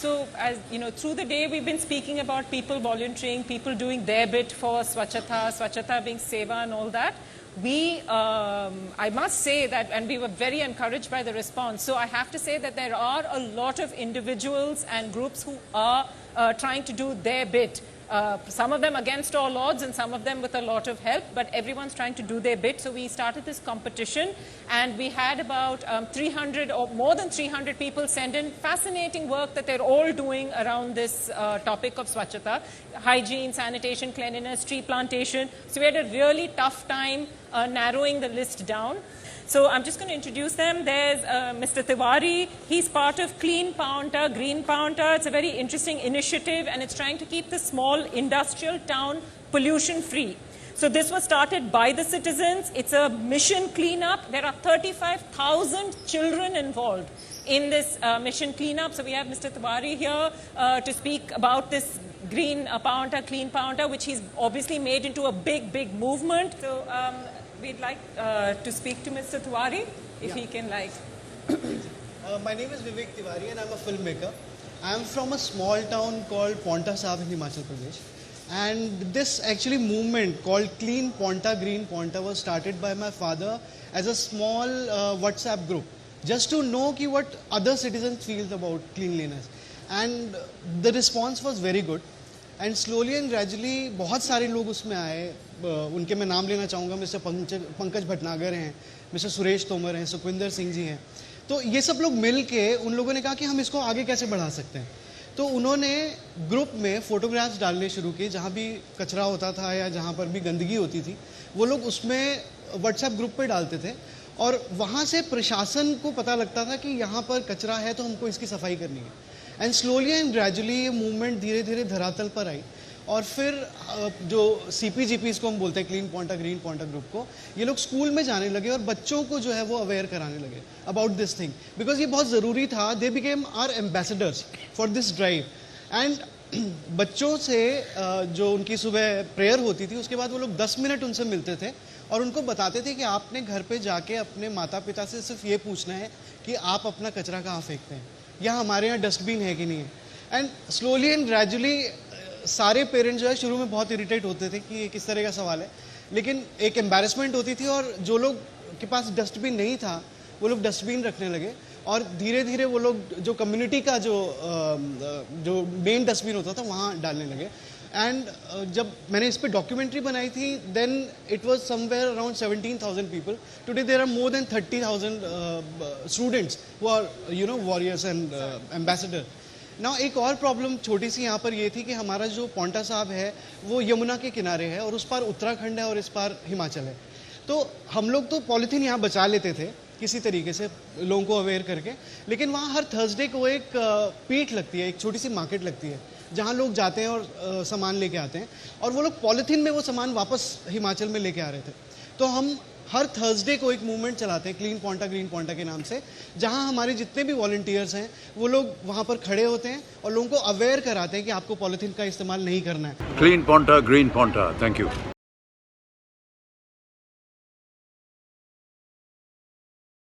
So, as you know, through the day we've been speaking about people volunteering, people doing their bit for Swachhata being seva and all that. I must say that, and we were very encouraged by the response. So I have to say that there are a lot of individuals and groups who are trying to do their bit. Some of them against all odds and some of them with a lot of help, but everyone's trying to do their bit. So we started this competition and we had about 300 or more than 300 people send in fascinating work that they're all doing around this topic of Swachhata, hygiene, sanitation, cleanliness, tree plantation. So we had a really tough time narrowing the list down. So I'm just going to introduce them. There's Mr. Tiwari. He's part of Clean Paonta, Green Paonta. It's a very interesting initiative and it's trying to keep the small industrial town pollution free. So this was started by the citizens. It's a mission cleanup. There are 35,000 children involved in this mission cleanup. So we have Mr. Tiwari here to speak about this Green Paonta, Clean Paonta, which he's obviously made into a big movement. So we'd like to speak to Mr. Tiwari, if he can like. My name is Vivek Tiwari and I'm a filmmaker. I'm from a small town called Paonta Sahib in Himachal Pradesh. And this actually movement called Clean Paonta, Green Paonta was started by my father as a small WhatsApp group, just to know what other citizens feel about cleanliness. And the response was very good. And slowly and gradually बहुत सारे लोग उसमें आए. उनके मैं नाम लेना चाहूँगा. मिस्टर पंकज भटनागर हैं, मिस्टर सुरेश तोमर हैं, सुखविंदर सिंह जी हैं. तो ये सब लोग मिल के उन लोगों ने कहा कि हम इसको आगे कैसे बढ़ा सकते हैं. तो उन्होंने ग्रुप में फ़ोटोग्राफ्स डालने शुरू किए. जहाँ भी कचरा होता था या जहाँ पर भी गंदगी होती थी वो लोग उसमें व्हाट्सएप ग्रुप पे डालते थे. और वहाँ से प्रशासन को पता लगता था कि यहाँ पर कचरा है तो हमको इसकी सफाई करनी है. एंड स्लोली एंड ग्रेजुअली ये मूवमेंट धीरे धीरे धरातल पर आई. और फिर जो CPGP को हम बोलते हैं, क्लीन पाओंटा ग्रीन पाओंटा ग्रुप को, ये लोग स्कूल में जाने लगे और बच्चों को जो है वो अवेयर कराने लगे अबाउट दिस थिंग, बिकॉज ये बहुत ज़रूरी था. They became our ambassadors for this drive. And बच्चों से जो उनकी सुबह प्रेयर होती थी उसके बाद वो लोग 10 मिनट उनसे मिलते थे और उनको बताते थे कि आपने घर पे जाके अपने माता पिता से सिर्फ ये पूछना है कि आप अपना कचरा कहाँ फेंकते हैं, या हमारे यहाँ डस्टबिन है कि नहीं है. एंड स्लोली एंड ग्रेजुअली सारे पेरेंट्स जो है शुरू में बहुत इरिटेट होते थे कि ये किस तरह का सवाल है, लेकिन एक एम्बैरेसमेंट होती थी. और जो लोग के पास डस्टबिन नहीं था वो लोग डस्टबिन रखने लगे और धीरे धीरे वो लोग जो कम्युनिटी का जो मेन डस्टबिन होता था वहाँ डालने लगे. एंड जब मैंने इस पर डॉक्यूमेंट्री बनाई थी then it was somewhere around 17,000 people. Today there are more than 30,000 students who are warriors and ambassador. ना एक और प्रॉब्लम छोटी सी यहाँ पर ये थी कि हमारा जो पाओंटा साहिब है वो यमुना के किनारे है और उस पार उत्तराखंड है और इस पार हिमाचल है. तो हम लोग तो पॉलीथीन यहाँ बचा लेते थे किसी तरीके से लोगों को अवेयर करके, लेकिन वहाँ हर थर्सडे को एक पीठ लगती है, एक छोटी सी मार्केट लगती है जहाँ लोग जाते हैं और सामान लेके आते हैं. और वो लोग पॉलीथीन में वो सामान वापस हिमाचल में लेके आ रहे थे. तो हम हर थर्सडे को एक मूवमेंट चलाते हैं क्लीन पाओंटा ग्रीन पाओंटा के नाम से, जहाँ हमारे जितने भी वॉलंटियर्स हैं वो लोग वहाँ पर खड़े होते हैं और लोगों को अवेयर कराते हैं कि आपको पॉलीथीन का इस्तेमाल नहीं करना है. Clean Paonta green Paonta. Thank you.